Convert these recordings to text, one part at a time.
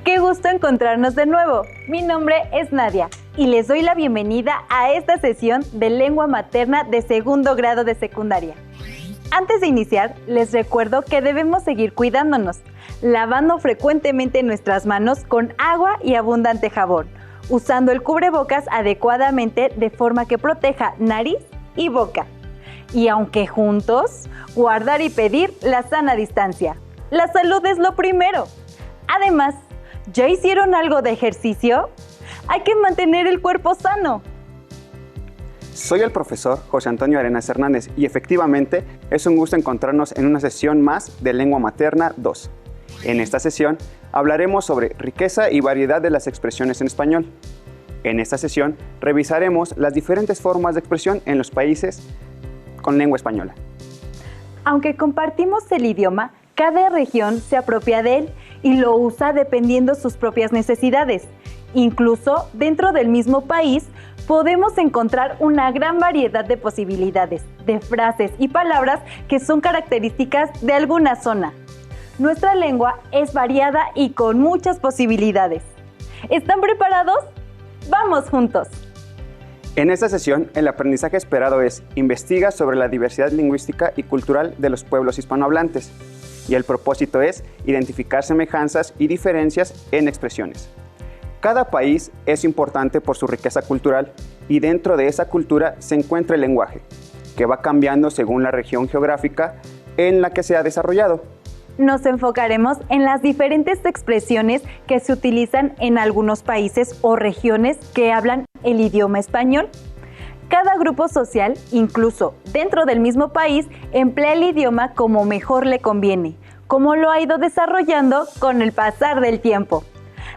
Qué gusto encontrarnos de nuevo. Mi nombre es Nadia y les doy la bienvenida a esta sesión de lengua materna de segundo grado de secundaria. Antes de iniciar, les recuerdo que debemos seguir cuidándonos, lavando frecuentemente nuestras manos con agua y abundante jabón, usando el cubrebocas adecuadamente de forma que proteja nariz y boca. Y aunque juntos, guardar y pedir la sana distancia. La salud es lo primero. Además, ¿ya hicieron algo de ejercicio? Hay que mantener el cuerpo sano. Soy el profesor José Antonio Arenas Hernández y efectivamente es un gusto encontrarnos en una sesión más de Lengua Materna 2. En esta sesión hablaremos sobre riqueza y variedad de las expresiones en español. En esta sesión revisaremos las diferentes formas de expresión en los países con lengua española. Aunque compartimos el idioma, cada región se apropia de él y lo usa dependiendo sus propias necesidades. Incluso dentro del mismo país podemos encontrar una gran variedad de posibilidades, de frases y palabras que son características de alguna zona. Nuestra lengua es variada y con muchas posibilidades. ¿Están preparados? ¡Vamos juntos! En esta sesión, el aprendizaje esperado es investiga sobre la diversidad lingüística y cultural de los pueblos hispanohablantes. Y el propósito es identificar semejanzas y diferencias en expresiones. Cada país es importante por su riqueza cultural y dentro de esa cultura se encuentra el lenguaje, que va cambiando según la región geográfica en la que se ha desarrollado. Nos enfocaremos en las diferentes expresiones que se utilizan en algunos países o regiones que hablan el idioma español. Cada grupo social, incluso dentro del mismo país, emplea el idioma como mejor le conviene, como lo ha ido desarrollando con el pasar del tiempo.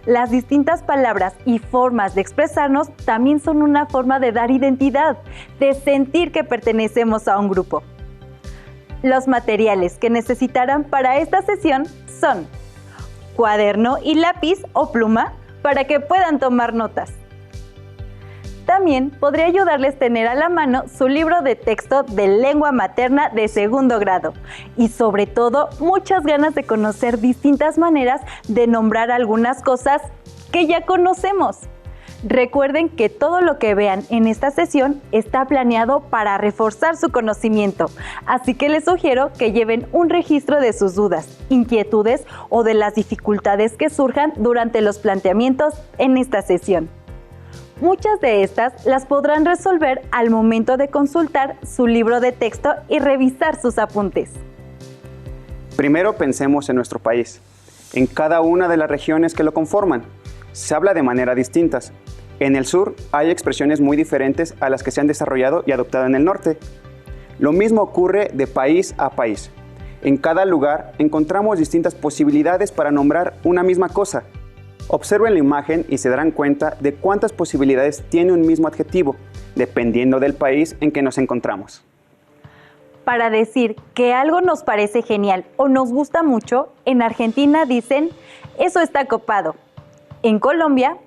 Las distintas palabras y formas de expresarnos también son una forma de dar identidad, de sentir que pertenecemos a un grupo. Los materiales que necesitarán para esta sesión son cuaderno y lápiz o pluma para que puedan tomar notas. También podría ayudarles tener a la mano su libro de texto de lengua materna de segundo grado y sobre todo muchas ganas de conocer distintas maneras de nombrar algunas cosas que ya conocemos. Recuerden que todo lo que vean en esta sesión está planeado para reforzar su conocimiento, así que les sugiero que lleven un registro de sus dudas, inquietudes o de las dificultades que surjan durante los planteamientos en esta sesión. Muchas de estas las podrán resolver al momento de consultar su libro de texto y revisar sus apuntes. Primero pensemos en nuestro país. En cada una de las regiones que lo conforman, se habla de manera distintas. En el sur hay expresiones muy diferentes a las que se han desarrollado y adoptado en el norte. Lo mismo ocurre de país a país. En cada lugar encontramos distintas posibilidades para nombrar una misma cosa. Observen la imagen y se darán cuenta de cuántas posibilidades tiene un mismo adjetivo, dependiendo del país en que nos encontramos. Para decir que algo nos parece genial o nos gusta mucho, en Argentina dicen, eso está copado. En Colombia,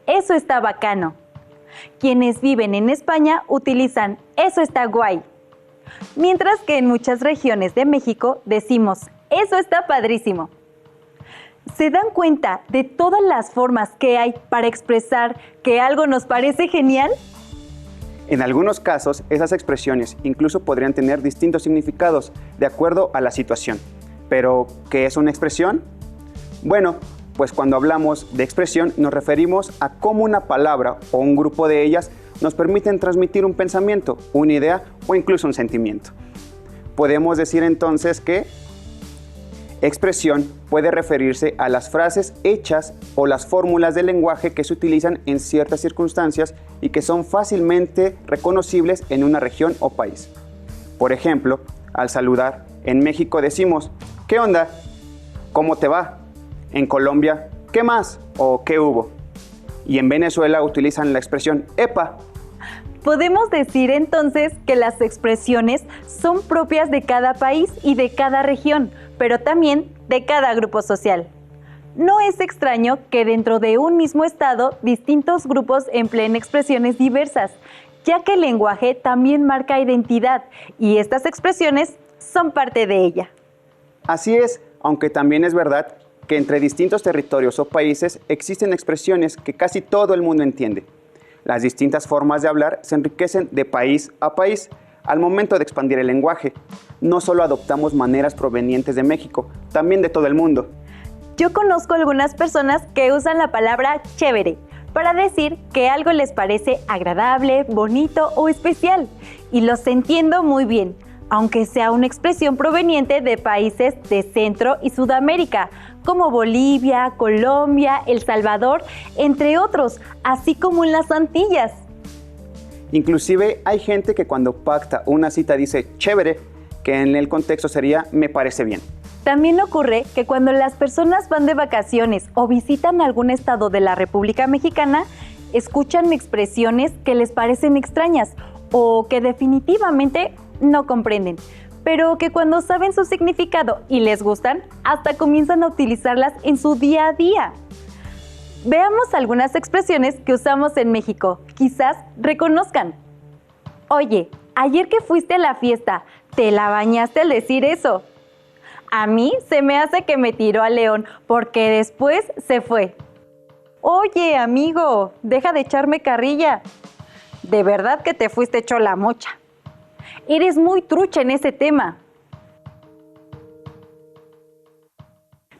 eso está bacano. Quienes viven en España utilizan, eso está guay. Mientras que en muchas regiones de México decimos, eso está padrísimo. ¿Se dan cuenta de todas las formas que hay para expresar que algo nos parece genial? En algunos casos, esas expresiones incluso podrían tener distintos significados de acuerdo a la situación. ¿Pero qué es una expresión? Bueno, pues cuando hablamos de expresión nos referimos a cómo una palabra o un grupo de ellas nos permiten transmitir un pensamiento, una idea o incluso un sentimiento. Podemos decir entonces que expresión puede referirse a las frases hechas o las fórmulas del lenguaje que se utilizan en ciertas circunstancias y que son fácilmente reconocibles en una región o país. Por ejemplo, al saludar, en México decimos, ¿qué onda? ¿Cómo te va? En Colombia, ¿qué más? O ¿qué hubo? Y en Venezuela utilizan la expresión ¡epa! Podemos decir entonces que las expresiones son propias de cada país y de cada región, pero también de cada grupo social. No es extraño que dentro de un mismo estado distintos grupos empleen expresiones diversas, ya que el lenguaje también marca identidad y estas expresiones son parte de ella. Así es, aunque también es verdad que entre distintos territorios o países existen expresiones que casi todo el mundo entiende. Las distintas formas de hablar se enriquecen de país a país al momento de expandir el lenguaje. No solo adoptamos maneras provenientes de México, también de todo el mundo. Yo conozco algunas personas que usan la palabra chévere para decir que algo les parece agradable, bonito o especial, y los entiendo muy bien, aunque sea una expresión proveniente de países de Centro y Sudamérica, como Bolivia, Colombia, El Salvador, entre otros, así como en las Antillas. Inclusive hay gente que cuando pacta una cita dice chévere, que en el contexto sería me parece bien. También ocurre que cuando las personas van de vacaciones o visitan algún estado de la República Mexicana, escuchan expresiones que les parecen extrañas o que definitivamente no comprenden, pero que cuando saben su significado y les gustan, hasta comienzan a utilizarlas en su día a día. Veamos algunas expresiones que usamos en México, quizás reconozcan. Oye, ayer que fuiste a la fiesta, ¿te la bañaste al decir eso? A mí se me hace que me tiró al león porque después se fue. Oye, amigo, deja de echarme carrilla. De verdad que te fuiste hecho la mocha. Eres muy trucha en ese tema.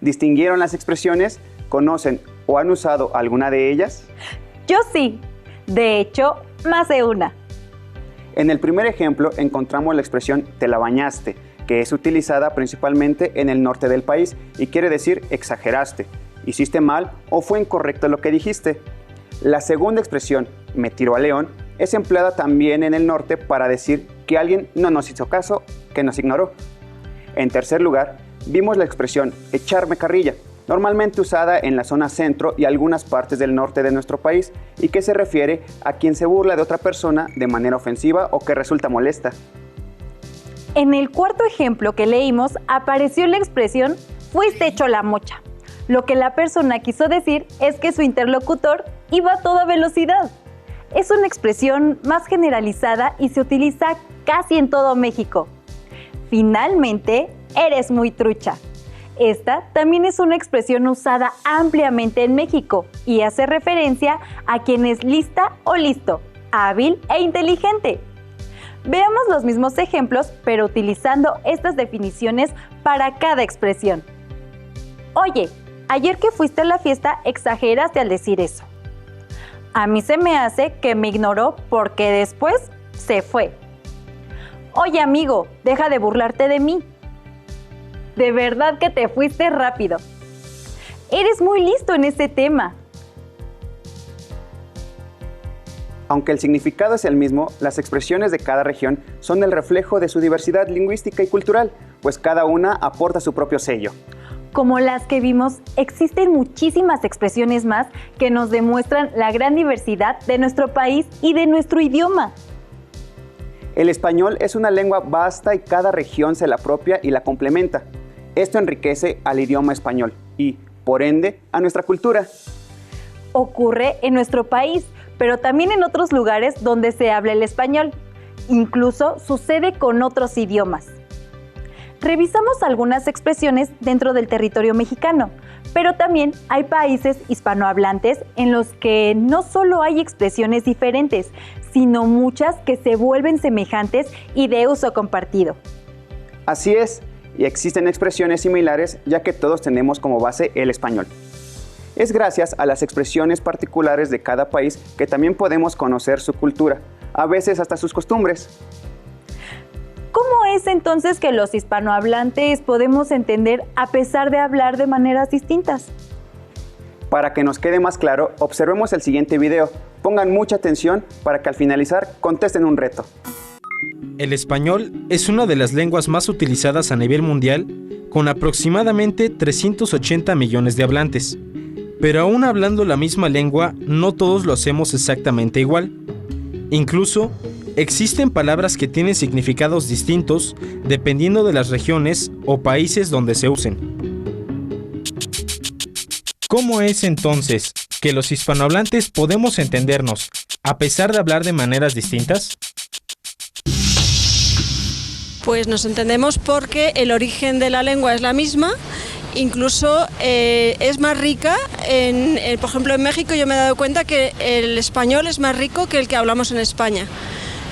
¿Distinguieron las expresiones? ¿Conocen o han usado alguna de ellas? Yo sí. De hecho, más de una. En el primer ejemplo encontramos la expresión te la bañaste, que es utilizada principalmente en el norte del país y quiere decir exageraste, hiciste mal o fue incorrecto lo que dijiste. La segunda expresión, me tiró al león, es empleada también en el norte para decir que alguien no nos hizo caso, que nos ignoró. En tercer lugar, vimos la expresión echarme carrilla, normalmente usada en la zona centro y algunas partes del norte de nuestro país y que se refiere a quien se burla de otra persona de manera ofensiva o que resulta molesta. En el cuarto ejemplo que leímos apareció la expresión fuiste hecho la mocha. Lo que la persona quiso decir es que su interlocutor iba a toda velocidad. Es una expresión más generalizada y se utiliza casi en todo México. Finalmente, eres muy trucha. Esta también es una expresión usada ampliamente en México y hace referencia a quien es lista o listo, hábil e inteligente. Veamos los mismos ejemplos, pero utilizando estas definiciones para cada expresión. Oye, ayer que fuiste a la fiesta exageraste al decir eso. A mí se me hace que me ignoró porque después se fue. Oye, amigo, deja de burlarte de mí. De verdad que te fuiste rápido. Eres muy listo en ese tema. Aunque el significado es el mismo, las expresiones de cada región son el reflejo de su diversidad lingüística y cultural, pues cada una aporta su propio sello. Como las que vimos, existen muchísimas expresiones más que nos demuestran la gran diversidad de nuestro país y de nuestro idioma. El español es una lengua vasta y cada región se la apropia y la complementa. Esto enriquece al idioma español y, por ende, a nuestra cultura. Ocurre en nuestro país, pero también en otros lugares donde se habla el español. Incluso sucede con otros idiomas. Revisamos algunas expresiones dentro del territorio mexicano, pero también hay países hispanohablantes en los que no solo hay expresiones diferentes, sino muchas que se vuelven semejantes y de uso compartido. Así es, y existen expresiones similares ya que todos tenemos como base el español. Es gracias a las expresiones particulares de cada país que también podemos conocer su cultura, a veces hasta sus costumbres. ¿Cómo es entonces que los hispanohablantes podemos entender a pesar de hablar de maneras distintas? Para que nos quede más claro, observemos el siguiente video. Pongan mucha atención para que al finalizar contesten un reto. El español es una de las lenguas más utilizadas a nivel mundial, con aproximadamente 380 millones de hablantes. Pero aún hablando la misma lengua, no todos lo hacemos exactamente igual. Incluso, existen palabras que tienen significados distintos dependiendo de las regiones o países donde se usen. ¿Cómo es entonces que los hispanohablantes podemos entendernos a pesar de hablar de maneras distintas? Pues nos entendemos porque el origen de la lengua es la misma incluso es más rica. Por ejemplo, en México yo me he dado cuenta que el español es más rico que el que hablamos en España.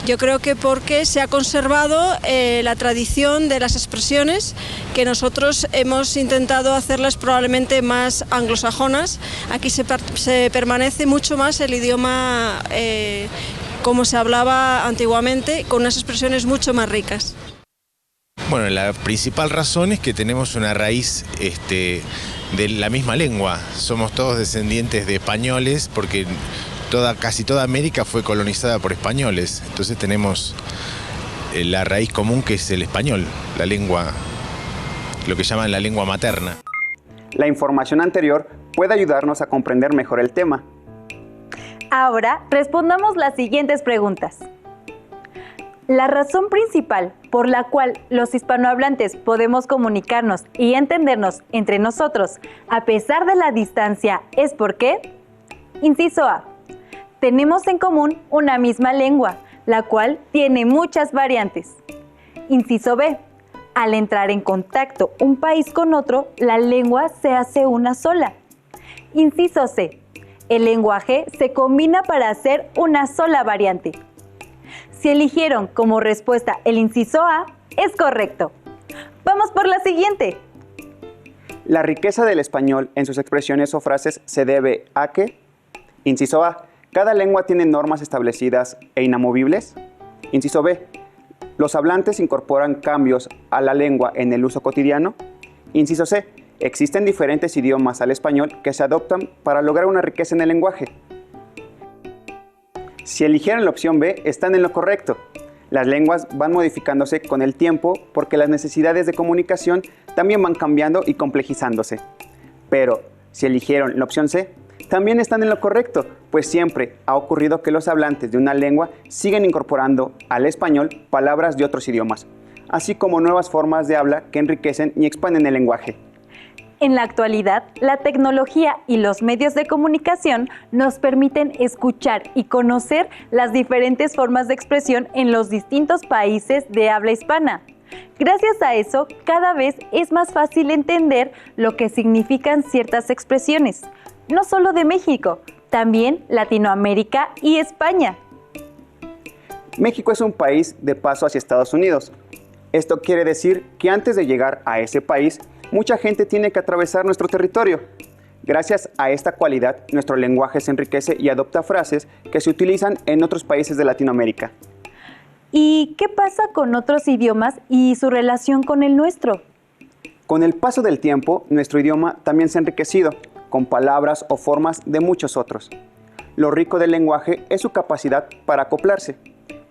Yo creo que porque se ha conservado la tradición de las expresiones que nosotros hemos intentado hacerlas probablemente más anglosajonas. Aquí se permanece mucho más el idioma como se hablaba antiguamente, con unas expresiones mucho más ricas. Bueno, la principal razón es que tenemos una raíz de la misma lengua. Somos todos descendientes de españoles porque casi toda América fue colonizada por españoles. Entonces tenemos la raíz común, que es el español, la lengua, lo que llaman la lengua materna. La información anterior puede ayudarnos a comprender mejor el tema. Ahora respondamos las siguientes preguntas. La razón principal por la cual los hispanohablantes podemos comunicarnos y entendernos entre nosotros a pesar de la distancia es porque, inciso A, tenemos en común una misma lengua, la cual tiene muchas variantes. Inciso B, al entrar en contacto un país con otro, la lengua se hace una sola. Inciso C, el lenguaje se combina para hacer una sola variante. Si eligieron como respuesta el inciso A, es correcto. Vamos por la siguiente. La riqueza del español en sus expresiones o frases se debe a que, inciso A, cada lengua tiene normas establecidas e inamovibles. Inciso B, los hablantes incorporan cambios a la lengua en el uso cotidiano. Inciso C, existen diferentes idiomas al español que se adoptan para lograr una riqueza en el lenguaje. Si eligieron la opción B, están en lo correcto. Las lenguas van modificándose con el tiempo porque las necesidades de comunicación también van cambiando y complejizándose. Pero si eligieron la opción C, también están en lo correcto, pues siempre ha ocurrido que los hablantes de una lengua siguen incorporando al español palabras de otros idiomas, así como nuevas formas de habla que enriquecen y expanden el lenguaje. En la actualidad, la tecnología y los medios de comunicación nos permiten escuchar y conocer las diferentes formas de expresión en los distintos países de habla hispana. Gracias a eso, cada vez es más fácil entender lo que significan ciertas expresiones, no solo de México, también Latinoamérica y España. México es un país de paso hacia Estados Unidos. Esto quiere decir que antes de llegar a ese país, mucha gente tiene que atravesar nuestro territorio. Gracias a esta cualidad, nuestro lenguaje se enriquece y adopta frases que se utilizan en otros países de Latinoamérica. ¿Y qué pasa con otros idiomas y su relación con el nuestro? Con el paso del tiempo, nuestro idioma también se ha enriquecido, con palabras o formas de muchos otros. Lo rico del lenguaje es su capacidad para acoplarse.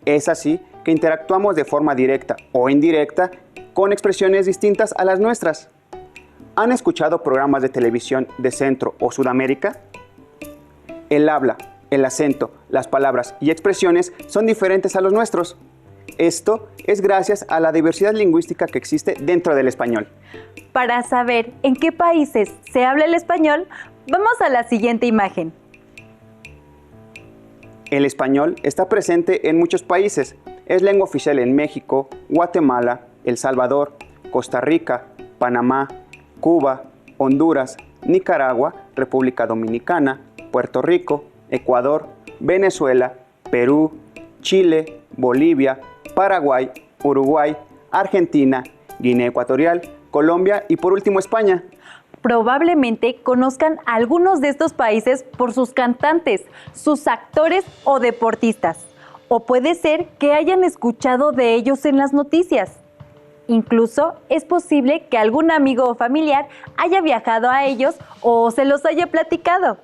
Es así que interactuamos de forma directa o indirecta con expresiones distintas a las nuestras. ¿Han escuchado programas de televisión de Centro o Sudamérica? El habla, el acento, las palabras y expresiones son diferentes a los nuestros. Esto es gracias a la diversidad lingüística que existe dentro del español. Para saber en qué países se habla el español, vamos a la siguiente imagen. El español está presente en muchos países. Es lengua oficial en México, Guatemala, El Salvador, Costa Rica, Panamá, Cuba, Honduras, Nicaragua, República Dominicana, Puerto Rico, Ecuador, Venezuela, Perú, Chile, Bolivia, Paraguay, Uruguay, Argentina, Guinea Ecuatorial, Colombia y por último España. Probablemente conozcan algunos de estos países por sus cantantes, sus actores o deportistas. O puede ser que hayan escuchado de ellos en las noticias. Incluso es posible que algún amigo o familiar haya viajado a ellos o se los haya platicado.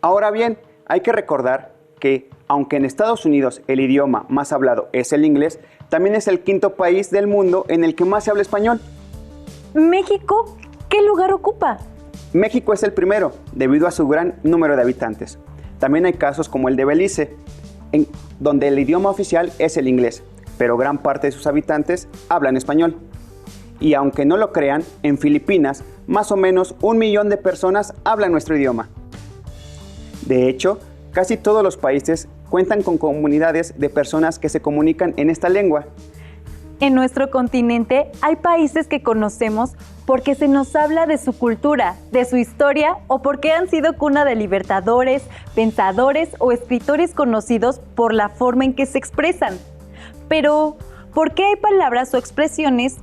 Ahora bien, hay que recordar que, aunque en Estados Unidos el idioma más hablado es el inglés, también es el quinto país del mundo en el que más se habla español. ¿México qué lugar ocupa? México es el primero, debido a su gran número de habitantes. También hay casos como el de Belice, donde el idioma oficial es el inglés, pero gran parte de sus habitantes hablan español. Y aunque no lo crean, en Filipinas, más o menos 1 millón de personas hablan nuestro idioma. De hecho, casi todos los países cuentan con comunidades de personas que se comunican en esta lengua. En nuestro continente hay países que conocemos porque se nos habla de su cultura, de su historia o porque han sido cuna de libertadores, pensadores o escritores conocidos por la forma en que se expresan. Pero, ¿por qué hay palabras o expresiones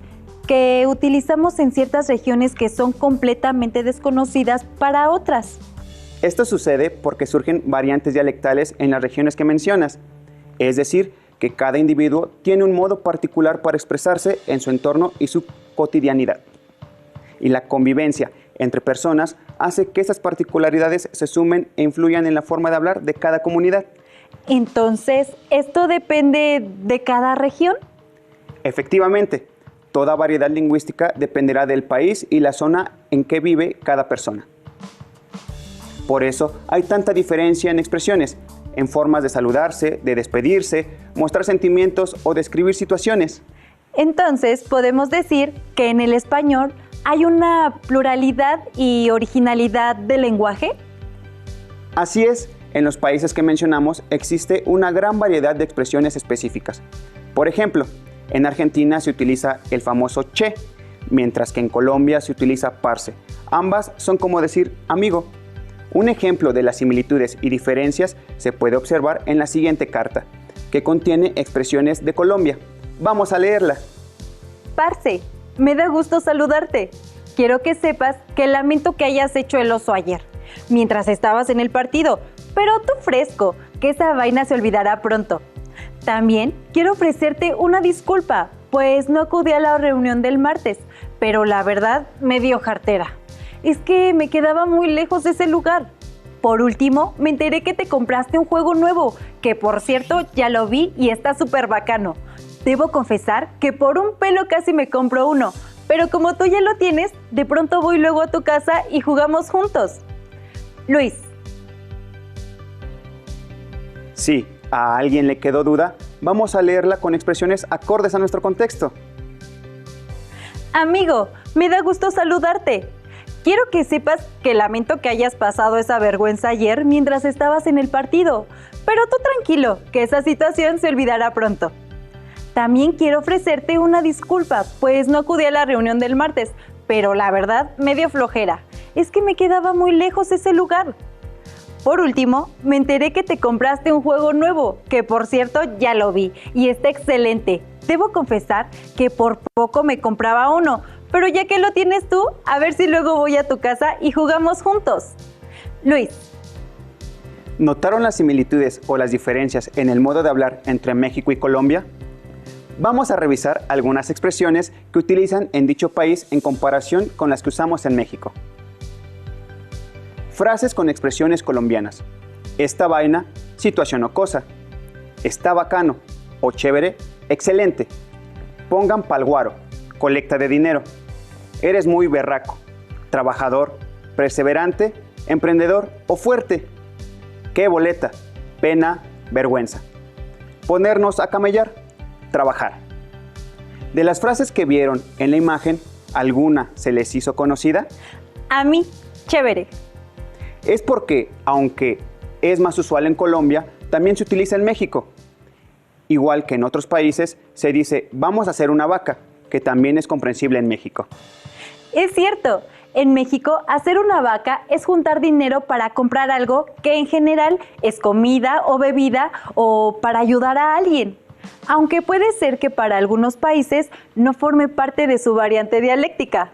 que utilizamos en ciertas regiones que son completamente desconocidas para otras? Esto sucede porque surgen variantes dialectales en las regiones que mencionas, es decir, que cada individuo tiene un modo particular para expresarse en su entorno y su cotidianidad. Y la convivencia entre personas hace que esas particularidades se sumen e influyan en la forma de hablar de cada comunidad. Entonces, ¿esto depende de cada región? Efectivamente, toda variedad lingüística dependerá del país y la zona en que vive cada persona. Por eso hay tanta diferencia en expresiones, en formas de saludarse, de despedirse, mostrar sentimientos o describir situaciones. Entonces, podemos decir que en el español hay una pluralidad y originalidad del lenguaje. Así es, en los países que mencionamos existe una gran variedad de expresiones específicas. Por ejemplo, en Argentina se utiliza el famoso che, mientras que en Colombia se utiliza parce. Ambas son como decir amigo. Un ejemplo de las similitudes y diferencias se puede observar en la siguiente carta, que contiene expresiones de Colombia. Vamos a leerla. Parce, me da gusto saludarte. Quiero que sepas que lamento que hayas hecho el oso ayer, mientras estabas en el partido, pero tú fresco, que esa vaina se olvidará pronto. También quiero ofrecerte una disculpa, pues no acudí a la reunión del martes, pero la verdad me dio jartera. Es que me quedaba muy lejos de ese lugar. Por último, me enteré que te compraste un juego nuevo, que por cierto ya lo vi y está súper bacano. Debo confesar que por un pelo casi me compro uno, pero como tú ya lo tienes, de pronto voy luego a tu casa y jugamos juntos. Luis. Si a alguien le quedó duda, vamos a leerla con expresiones acordes a nuestro contexto. Amigo, me da gusto saludarte. Quiero que sepas que lamento que hayas pasado esa vergüenza ayer mientras estabas en el partido, pero tú tranquilo, que esa situación se olvidará pronto. También quiero ofrecerte una disculpa, pues no acudí a la reunión del martes, pero la verdad me dio flojera. Es que me quedaba muy lejos ese lugar. Por último, me enteré que te compraste un juego nuevo, que por cierto ya lo vi y está excelente. Debo confesar que por poco me compraba uno, pero ya que lo tienes tú, a ver si luego voy a tu casa y jugamos juntos. Luis. ¿Notaron las similitudes o las diferencias en el modo de hablar entre México y Colombia? Vamos a revisar algunas expresiones que utilizan en dicho país en comparación con las que usamos en México. Frases con expresiones colombianas. Esta vaina, situación o cosa. Está bacano o chévere, excelente. Pongan pal guaro, colecta de dinero. Eres muy berraco, trabajador, perseverante, emprendedor o fuerte. Qué boleta, pena, vergüenza. Ponernos a camellar, trabajar. De las frases que vieron en la imagen, ¿alguna se les hizo conocida? A mí, chévere. Es porque, aunque es más usual en Colombia, también se utiliza en México. Igual que en otros países, se dice vamos a hacer una vaca, que también es comprensible en México. Es cierto, en México hacer una vaca es juntar dinero para comprar algo que en general es comida o bebida o para ayudar a alguien. Aunque puede ser que para algunos países no forme parte de su variante dialéctica.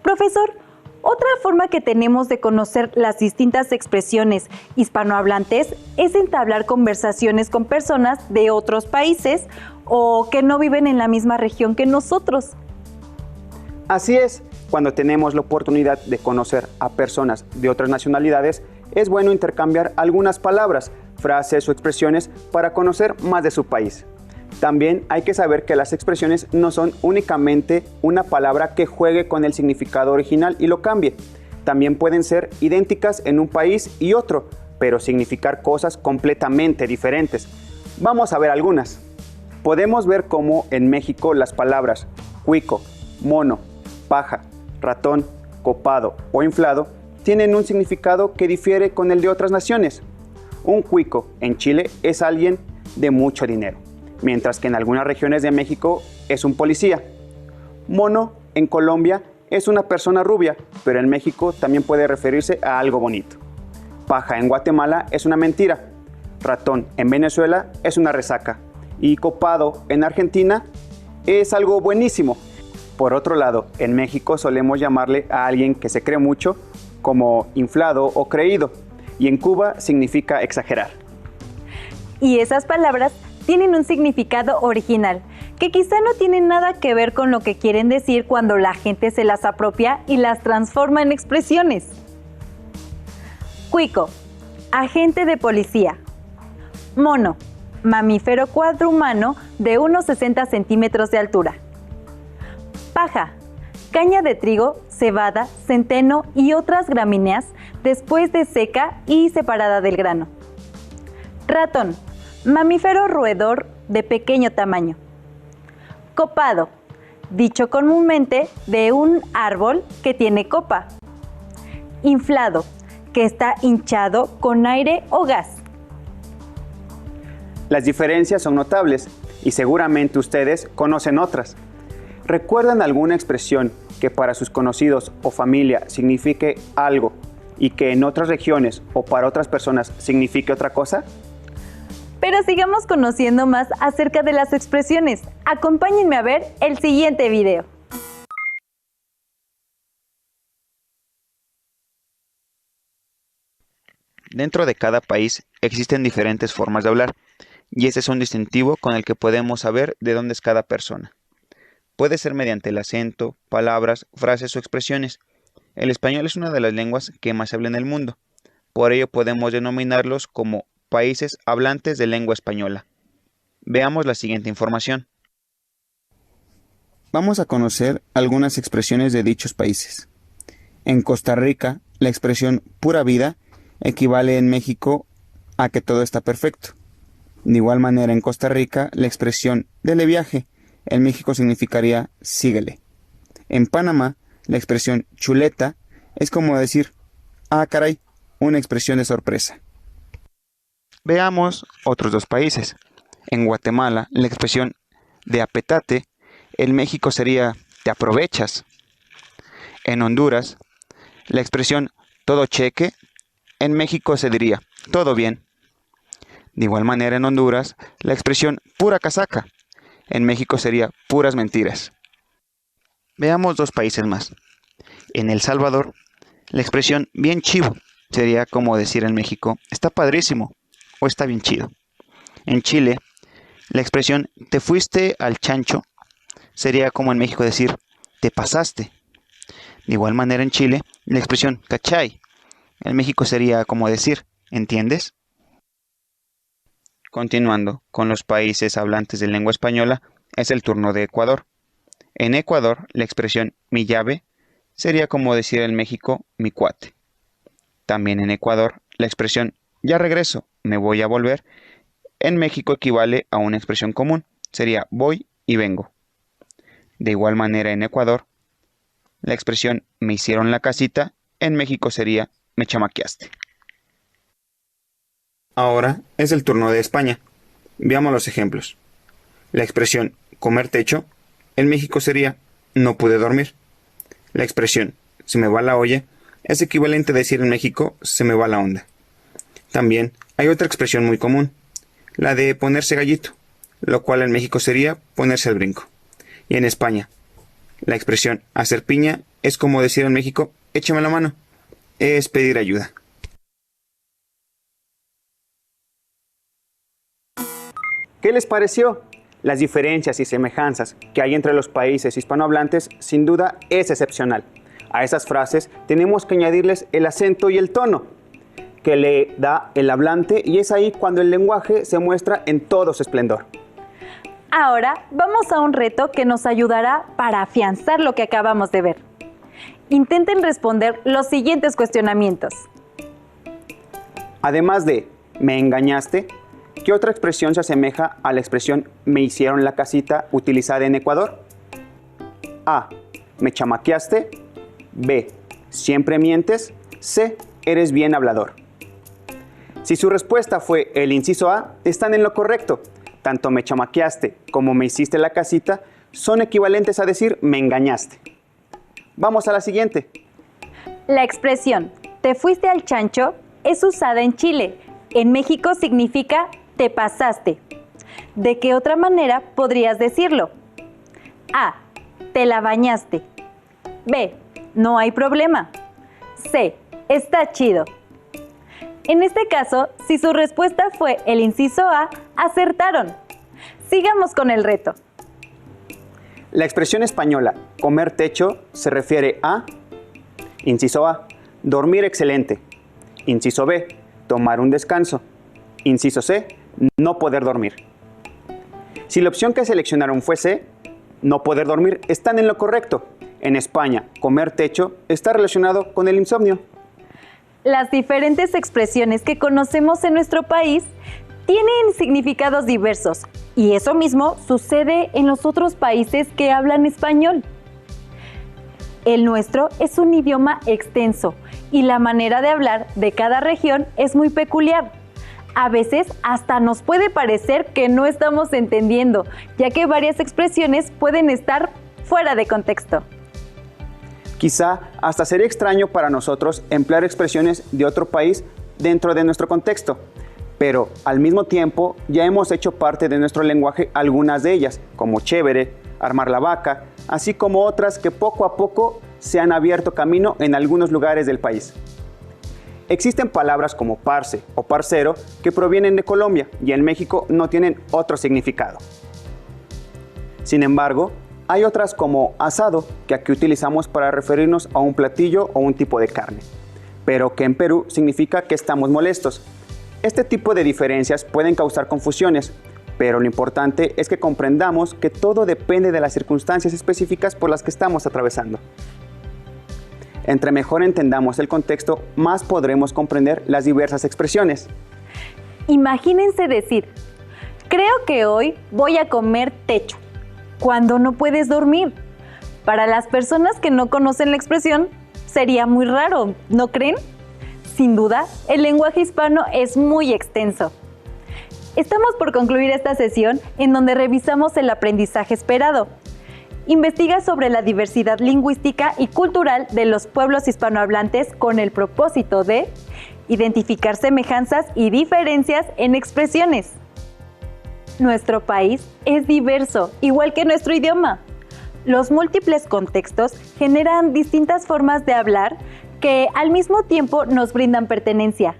Profesor, otra forma que tenemos de conocer las distintas expresiones hispanohablantes es entablar conversaciones con personas de otros países o que no viven en la misma región que nosotros. Así es, cuando tenemos la oportunidad de conocer a personas de otras nacionalidades, es bueno intercambiar algunas palabras, frases o expresiones para conocer más de su país. También hay que saber que las expresiones no son únicamente una palabra que juegue con el significado original y lo cambie. También pueden ser idénticas en un país y otro, pero significar cosas completamente diferentes. Vamos a ver algunas. Podemos ver cómo en México las palabras cuico, mono, paja, ratón, copado o inflado tienen un significado que difiere con el de otras naciones. Un cuico en Chile es alguien de mucho dinero, mientras que en algunas regiones de México es un policía. Mono en Colombia es una persona rubia, pero en México también puede referirse a algo bonito. Paja en Guatemala es una mentira. Ratón en Venezuela es una resaca. Y copado en Argentina es algo buenísimo. Por otro lado, en México solemos llamarle a alguien que se cree mucho como inflado o creído. Y en Cuba significa exagerar. Y esas palabras tienen un significado original, que quizá no tiene nada que ver con lo que quieren decir cuando la gente se las apropia y las transforma en expresiones. Cuico, agente de policía. Mono, mamífero cuadrumano de unos 60 centímetros de altura. Paja, caña de trigo, cebada, centeno y otras gramíneas después de seca y separada del grano. Ratón, mamífero roedor de pequeño tamaño. Copado, dicho comúnmente de un árbol que tiene copa. Inflado, que está hinchado con aire o gas. Las diferencias son notables y seguramente ustedes conocen otras. ¿Recuerdan alguna expresión que para sus conocidos o familia signifique algo y que en otras regiones o para otras personas signifique otra cosa? Pero sigamos conociendo más acerca de las expresiones. Acompáñenme a ver el siguiente video. Dentro de cada país existen diferentes formas de hablar, y ese es un distintivo con el que podemos saber de dónde es cada persona. Puede ser mediante el acento, palabras, frases o expresiones. El español es una de las lenguas que más se habla en el mundo. Por ello podemos denominarlos como países hablantes de lengua española. Veamos la siguiente información. Vamos a conocer algunas expresiones de dichos países. En Costa Rica, la expresión pura vida equivale en México a que todo está perfecto. De igual manera, en Costa Rica, la expresión dele viaje en México significaría síguele. En Panamá, la expresión chuleta es como decir, ah caray, una expresión de sorpresa. Veamos otros dos países. En Guatemala, la expresión de apetate, en México sería te aprovechas. En Honduras, la expresión todo cheque, en México se diría todo bien. De igual manera, en Honduras, la expresión pura casaca, en México sería puras mentiras. Veamos dos países más. En El Salvador, la expresión bien chivo sería como decir en México está padrísimo o está bien chido. En Chile, la expresión te fuiste al chancho sería como en México decir te pasaste. De igual manera, en Chile, la expresión cachai en México sería como decir ¿entiendes? Continuando con los países hablantes de lengua española, es el turno de Ecuador. En Ecuador, la expresión mi llave sería como decir en México mi cuate. También en Ecuador, la expresión ya regreso, me voy a volver, en México equivale a una expresión común, sería voy y vengo. De igual manera, en Ecuador, la expresión me hicieron la casita, en México sería me chamaqueaste. Ahora es el turno de España. Veamos los ejemplos. La expresión comer techo, en México sería no pude dormir. La expresión se me va la olla es equivalente a decir en México se me va la onda. También hay otra expresión muy común, la de ponerse gallito, lo cual en México sería ponerse al brinco. Y en España, la expresión hacer piña es como decir en México échame la mano, es pedir ayuda. ¿Qué les pareció? Las diferencias y semejanzas que hay entre los países hispanohablantes sin duda es excepcional. A esas frases tenemos que añadirles el acento y el tono que le da el hablante y es ahí cuando el lenguaje se muestra en todo su esplendor. Ahora vamos a un reto que nos ayudará para afianzar lo que acabamos de ver. Intenten responder los siguientes cuestionamientos. Además de me engañaste, ¿qué otra expresión se asemeja a la expresión me hicieron la casita utilizada en Ecuador? A. Me chamaqueaste. B. Siempre mientes. C. Eres bien hablador. Si su respuesta fue el inciso A, están en lo correcto. Tanto me chamaqueaste como me hiciste la casita son equivalentes a decir me engañaste. Vamos a la siguiente. La expresión "te fuiste al chancho" es usada en Chile. En México significa "te pasaste". ¿De qué otra manera podrías decirlo? A. Te la bañaste. B. No hay problema. C. Está chido. En este caso, si su respuesta fue el inciso A, acertaron. Sigamos con el reto. La expresión española comer techo se refiere a: inciso A, dormir excelente. Inciso B, tomar un descanso. Inciso C, no poder dormir. Si la opción que seleccionaron fue C, no poder dormir, están en lo correcto. En España, comer techo está relacionado con el insomnio. Las diferentes expresiones que conocemos en nuestro país tienen significados diversos, y eso mismo sucede en los otros países que hablan español. El nuestro es un idioma extenso y la manera de hablar de cada región es muy peculiar. A veces hasta nos puede parecer que no estamos entendiendo, ya que varias expresiones pueden estar fuera de contexto. Quizá hasta sería extraño para nosotros emplear expresiones de otro país dentro de nuestro contexto, pero al mismo tiempo ya hemos hecho parte de nuestro lenguaje algunas de ellas, como chévere, armar la vaca, así como otras que poco a poco se han abierto camino en algunos lugares del país. Existen palabras como parce o parcero que provienen de Colombia y en México no tienen otro significado. Sin embargo, hay otras como asado, que aquí utilizamos para referirnos a un platillo o un tipo de carne, pero que en Perú significa que estamos molestos. Este tipo de diferencias pueden causar confusiones, pero lo importante es que comprendamos que todo depende de las circunstancias específicas por las que estamos atravesando. Entre mejor entendamos el contexto, más podremos comprender las diversas expresiones. Imagínense decir: creo que hoy voy a comer techo, cuando no puedes dormir. Para las personas que no conocen la expresión, sería muy raro, ¿no creen? Sin duda, el lenguaje hispano es muy extenso. Estamos por concluir esta sesión en donde revisamos el aprendizaje esperado. Investiga sobre la diversidad lingüística y cultural de los pueblos hispanohablantes con el propósito de identificar semejanzas y diferencias en expresiones. Nuestro país es diverso, igual que nuestro idioma. Los múltiples contextos generan distintas formas de hablar que al mismo tiempo nos brindan pertenencia.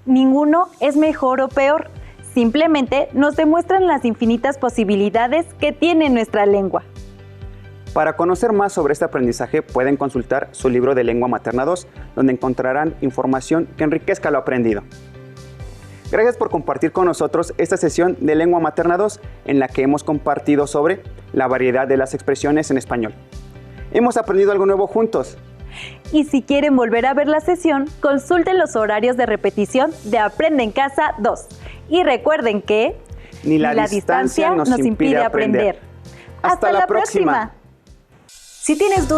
Ninguno es mejor o peor, simplemente nos demuestran las infinitas posibilidades que tiene nuestra lengua. Para conocer más sobre este aprendizaje pueden consultar su libro de Lengua Materna 2, donde encontrarán información que enriquezca lo aprendido. Gracias por compartir con nosotros esta sesión de Lengua Materna 2, en la que hemos compartido sobre la variedad de las expresiones en español. Hemos aprendido algo nuevo juntos. Y si quieren volver a ver la sesión, consulten los horarios de repetición de Aprende en Casa 2. Y recuerden que ni la distancia nos impide aprender. ¡Hasta la próxima! Si tienes dudas